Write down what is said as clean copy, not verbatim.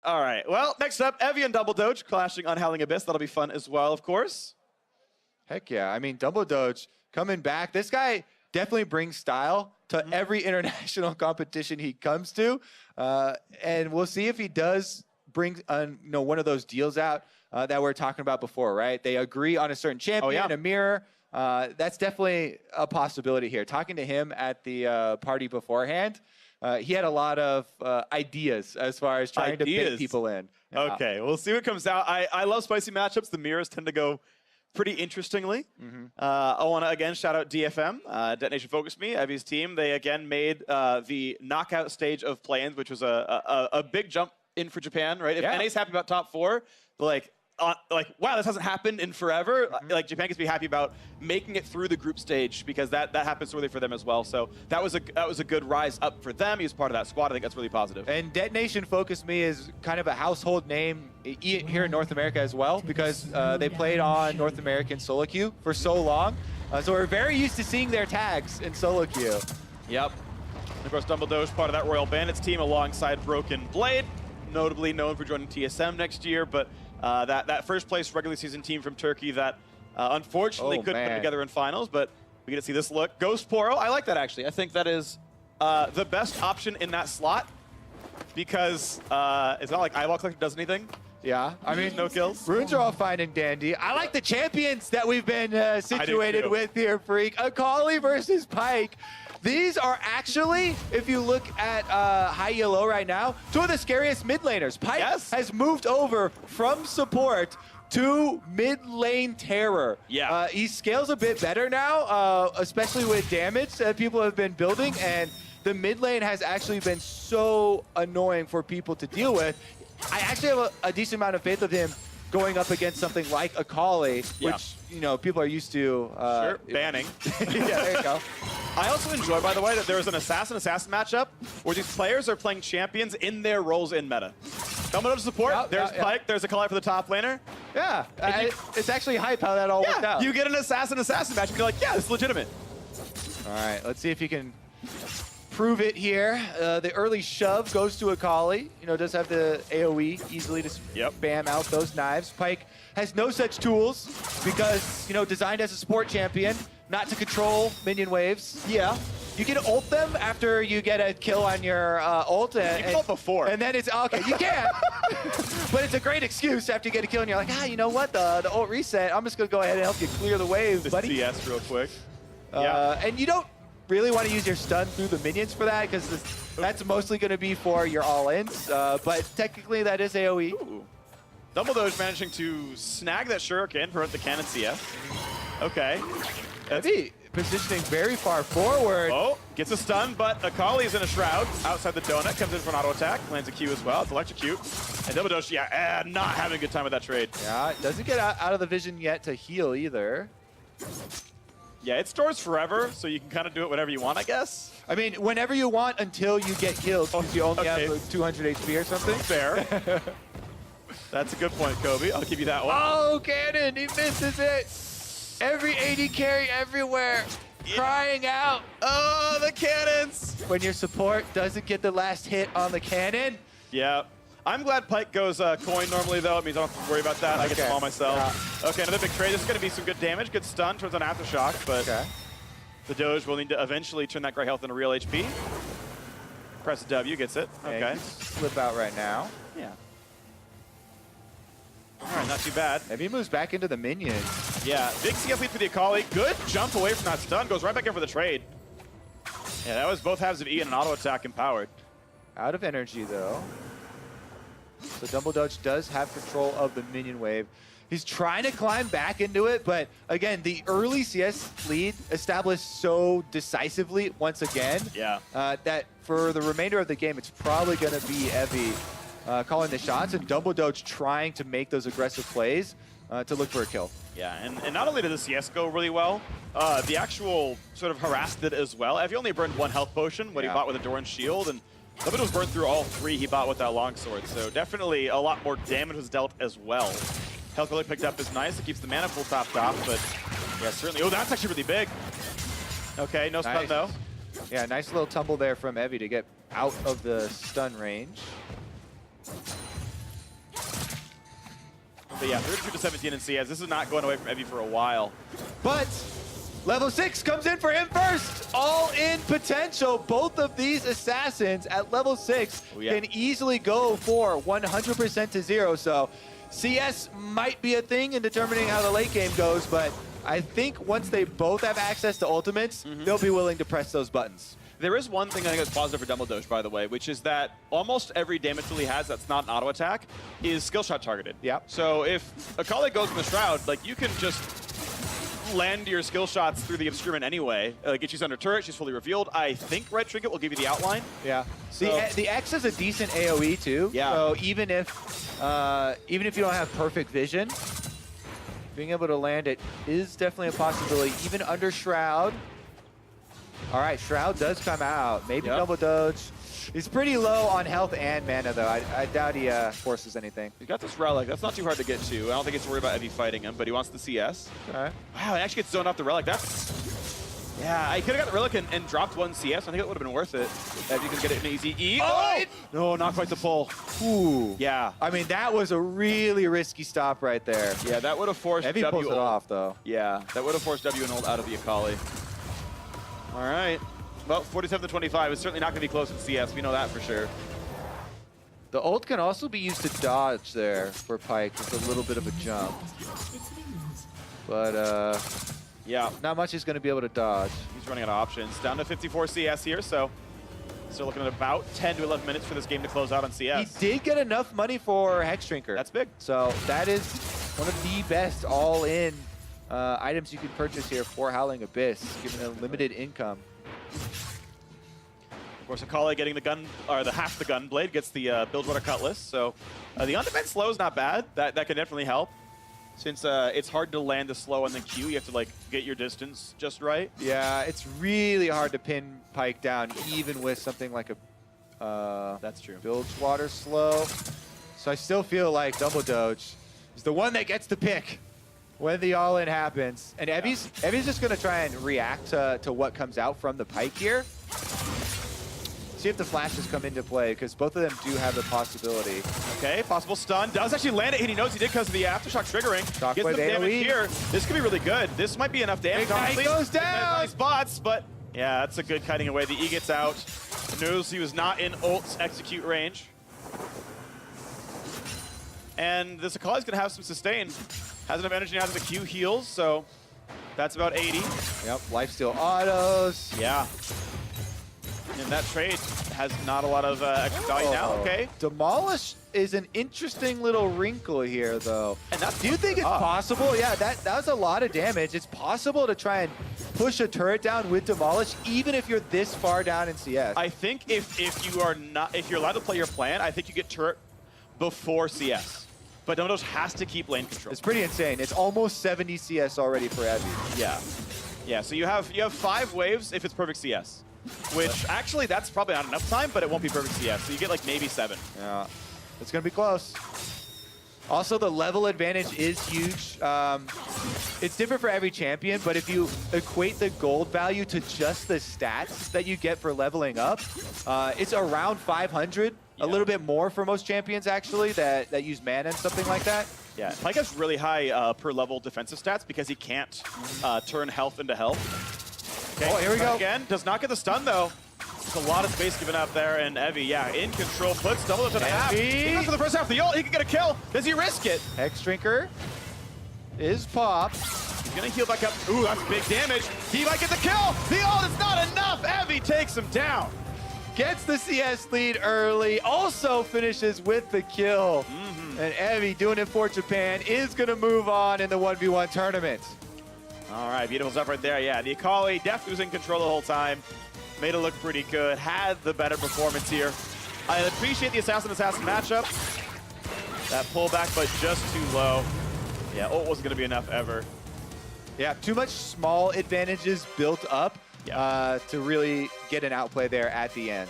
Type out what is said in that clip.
All right. Well, next up, Evie and Dumbledoge clashing on Howling Abyss. That'll be fun as well, of course. Heck yeah. I mean, Dumbledoge coming back. This guy definitely brings style to every international competition he comes to. And we'll see if he does bring one of those deals out that we were talking about before, right? They agree on a certain champion, a mirror. That's definitely a possibility here. Talking to him at the party beforehand, he had a lot of ideas as far as trying to bait people in. Okay, we'll see what comes out. I love spicy matchups. The mirrors tend to go pretty interestingly. I want to, again, shout out DFM, Detonation Focus Me, Evie's team. They, again, made the knockout stage of play-ins, which was a big jump in for Japan, right? If NA's happy about top 4, but wow, this hasn't happened in forever. Like, Japan gets to be happy about making it through the group stage because that happens really for them as well. So that was a good rise up for them. He was part of that squad. I think that's really positive. And Detonation Focus Me is kind of a household name here in North America as well because they played on North American solo queue for so long. So we're very used to seeing their tags in solo queue. Yep. And of course, Dumbledoge, part of that Royal Bandits team alongside Broken Blade, notably known for joining TSM next year, but that first place regular season team from Turkey that unfortunately couldn't put together in finals, but we get to see this look. Ghost Poro, I like that actually. I think that is the best option in that slot because it's not like Eyeball Collector does anything. Yeah, I mean, no kills. Runes are all fine and dandy. I like the champions that we've been situated with here, Freak. Akali versus Pyke. These are actually, if you look at high yellow right now, two of the scariest mid laners. Pyke has moved over from support to mid lane terror. Yeah. He scales a bit better now, especially with damage that people have been building, and the mid lane has actually been so annoying for people to deal with. I actually have a decent amount of faith of him going up against something like Akali, which, you know, people are used to banning. Yeah, there you go. I also enjoy, by the way, that there's an assassin-assassin matchup where these players are playing champions in their roles in meta. Dumbledoge support, there's Pyke, there's a collide for the top laner. Yeah, it's actually hype how that all worked out. You get an assassin-assassin match and you're like, yeah, this is legitimate. All right, let's see if he can prove it here. The early shove goes to Akali. You know, does have the AoE easily to spam out those knives. Pyke has no such tools because, you know, designed as a support champion, not to control minion waves. Yeah. You can ult them after you get a kill on your ult. You can ult before. And then it's, okay, you can. But it's a great excuse after you get a kill and you're like, you know what, the ult reset, I'm just going to go ahead and help you clear the wave, buddy. CS real quick. And you don't really want to use your stun through the minions for that because that's mostly going to be for your all-ins. But technically, that is AoE. Ooh. Dumbledoge managing to snag that shuriken, prevent the cannon CS. Okay. That's positioning very far forward. Oh, gets a stun, but Akali is in a shroud outside the donut, comes in for an auto attack, lands a Q as well. It's electrocute. And Dumbledoge, not having a good time with that trade. Yeah, it doesn't get out of the vision yet to heal either. Yeah, it stores forever, so you can kind of do it whenever you want, I guess. I mean, whenever you want until you get killed, because you only have like 200 HP or something. Fair. That's a good point, Kobe. I'll give you that one. Oh, cannon! He misses it! Every AD carry everywhere, crying out. Oh, the cannons! When your support doesn't get the last hit on the cannon. Yeah. I'm glad Pyke goes coin normally, though. It means I don't have to worry about that. I get them all myself. Okay, another big trade. This is going to be some good damage. Good stun towards an Aftershock, but the Doge will need to eventually turn that gray health into real HP. Press W, gets it. Okay. Slip out right now. Yeah. All right, not too bad. Maybe he moves back into the minions. Yeah, big CS lead for the Akali. Good jump away from that stun. Goes right back in for the trade. Yeah, that was both halves of E and an auto attack empowered. Out of energy, though. So Dumbledoge does have control of the minion wave. He's trying to climb back into it, but again, the early CS lead established so decisively once again that for the remainder of the game, it's probably going to be Evie calling the shots and Dumbledoge trying to make those aggressive plays to look for a kill. Yeah, and not only did the CS go really well, the actual sort of harassed it as well. Evie only burned 1 health potion, what he bought with a Doran shield, and Dumbledoge burned through all 3 he bought with that longsword, so definitely a lot more damage was dealt as well. Health really picked up is nice, it keeps the mana pool topped off, but yeah, certainly. Oh, that's actually really big. Okay, no stun though. Yeah, nice little tumble there from Evie to get out of the stun range. But yeah, 32 to 17 in CS. This is not going away from Evie for a while. But level 6 comes in for him first. All in potential. Both of these assassins at level 6 can easily go for 100% to 0. So CS might be a thing in determining how the late game goes, but I think once they both have access to ultimates, they'll be willing to press those buttons. There is one thing I think is positive for Dumbledoge, by the way, which is that almost every damage tool he has that's not an auto attack is skill shot targeted. Yep. So if a colleague goes in the Shroud, like you can just land your skill shots through the Obscurement anyway. Like if she's under turret, she's fully revealed. I think Red Trinket will give you the outline. Yeah. So, the X is a decent AoE too. Yeah. So even if you don't have perfect vision, being able to land it is definitely a possibility, even under Shroud. All right, Shroud does come out. Maybe Dumbledoge. He's pretty low on health and mana, though. I doubt he forces anything. He's got this Relic. That's not too hard to get to. I don't think it's worried about Evie fighting him, but he wants the CS. All right. Wow, he actually gets zoned off the Relic. That's... Yeah, I could have got the Relic and dropped one CS. I think it would have been worth it. Evie could get it an easy E. Oh! No, not quite the pull. Ooh. Yeah. I mean, that was a really risky stop right there. Yeah, that would have forced Evie W pulls it off, though. Yeah, that would have forced W and ult out of the Akali. All right. Well, 47 to 25 is certainly not going to be close in CS. We know that for sure. The ult can also be used to dodge there for Pyke with a little bit of a jump. But, yeah, not much he's going to be able to dodge. He's running out of options. Down to 54 CS here, so still looking at about 10 to 11 minutes for this game to close out on CS. He did get enough money for Hex Drinker. That's big. So that is one of the best all-in items you can purchase here for Howling Abyss, given a limited income. Of course, Akali getting the gun, or the half the gun blade, gets the Bilgewater Cutlass. So the on-defense slow is not bad. That can definitely help. Since it's hard to land the slow on the Q, you have to like get your distance just right. Yeah, it's really hard to pin Pyke down, even with something like a that's true. Bilgewater slow. So I still feel like Dumbledoge is the one that gets to pick when the all-in happens. And Evie's just going to try and react to what comes out from the Pyke here. See if the flashes come into play, because both of them do have the possibility. Okay, possible stun. Does actually land it, and he knows he did because of the Aftershock triggering. Shockwave Gets some damage AoE. here. This could be really good. This might be enough damage. Ignite goes down! Nice spots, but yeah, that's a good kiting away. The E gets out. Knows he was not in ult's execute range. And this Akali's going to have some sustain. Has enough energy now that the Q heals, so that's about 80. Yep, lifesteal autos. Yeah. And that trade has not a lot of extra value now. Okay. Demolish is an interesting little wrinkle here, though. And that's Do you think it's possible? Yeah, that was a lot of damage. It's possible to try and push a turret down with Demolish, even if you're this far down in CS. I think if you're allowed to play your plan, I think you get turret before CS. But Dumbledoge has to keep lane control. It's pretty insane. It's almost 70 CS already for Evie. Yeah. Yeah, so you have 5 waves if it's perfect CS. Which, actually, that's probably not enough time, but it won't be perfect CS. So you get, like, maybe 7. Yeah, it's going to be close. Also, the level advantage is huge. It's different for every champion, but if you equate the gold value to just the stats that you get for leveling up, it's around 500. Yeah. A little bit more for most champions, actually, that use mana and something like that. Yeah, Pyke has really high per level defensive stats because he can't turn health into health. Okay, oh, here we go. Again, does not get the stun, though. It's a lot of space given up there, and Evie, yeah, in control, puts Dumbledoge to the half. He goes for the first half of the ult, he can get a kill. Does he risk it? Hex Drinker is popped. He's gonna heal back up. Ooh, that's big damage. He might get the kill. The ult is not enough. Evie takes him down. Gets the CS lead early, also finishes with the kill. And Evie, doing it for Japan, is gonna move on in the 1v1 tournament. All right, beautiful stuff right there. Yeah, the Akali definitely was in control the whole time. Made it look pretty good. Had the better performance here. I appreciate the assassin-assassin matchup. That pullback, but just too low. Yeah, ult wasn't going to be enough ever. Yeah, too much small advantages built up to really get an outplay there at the end.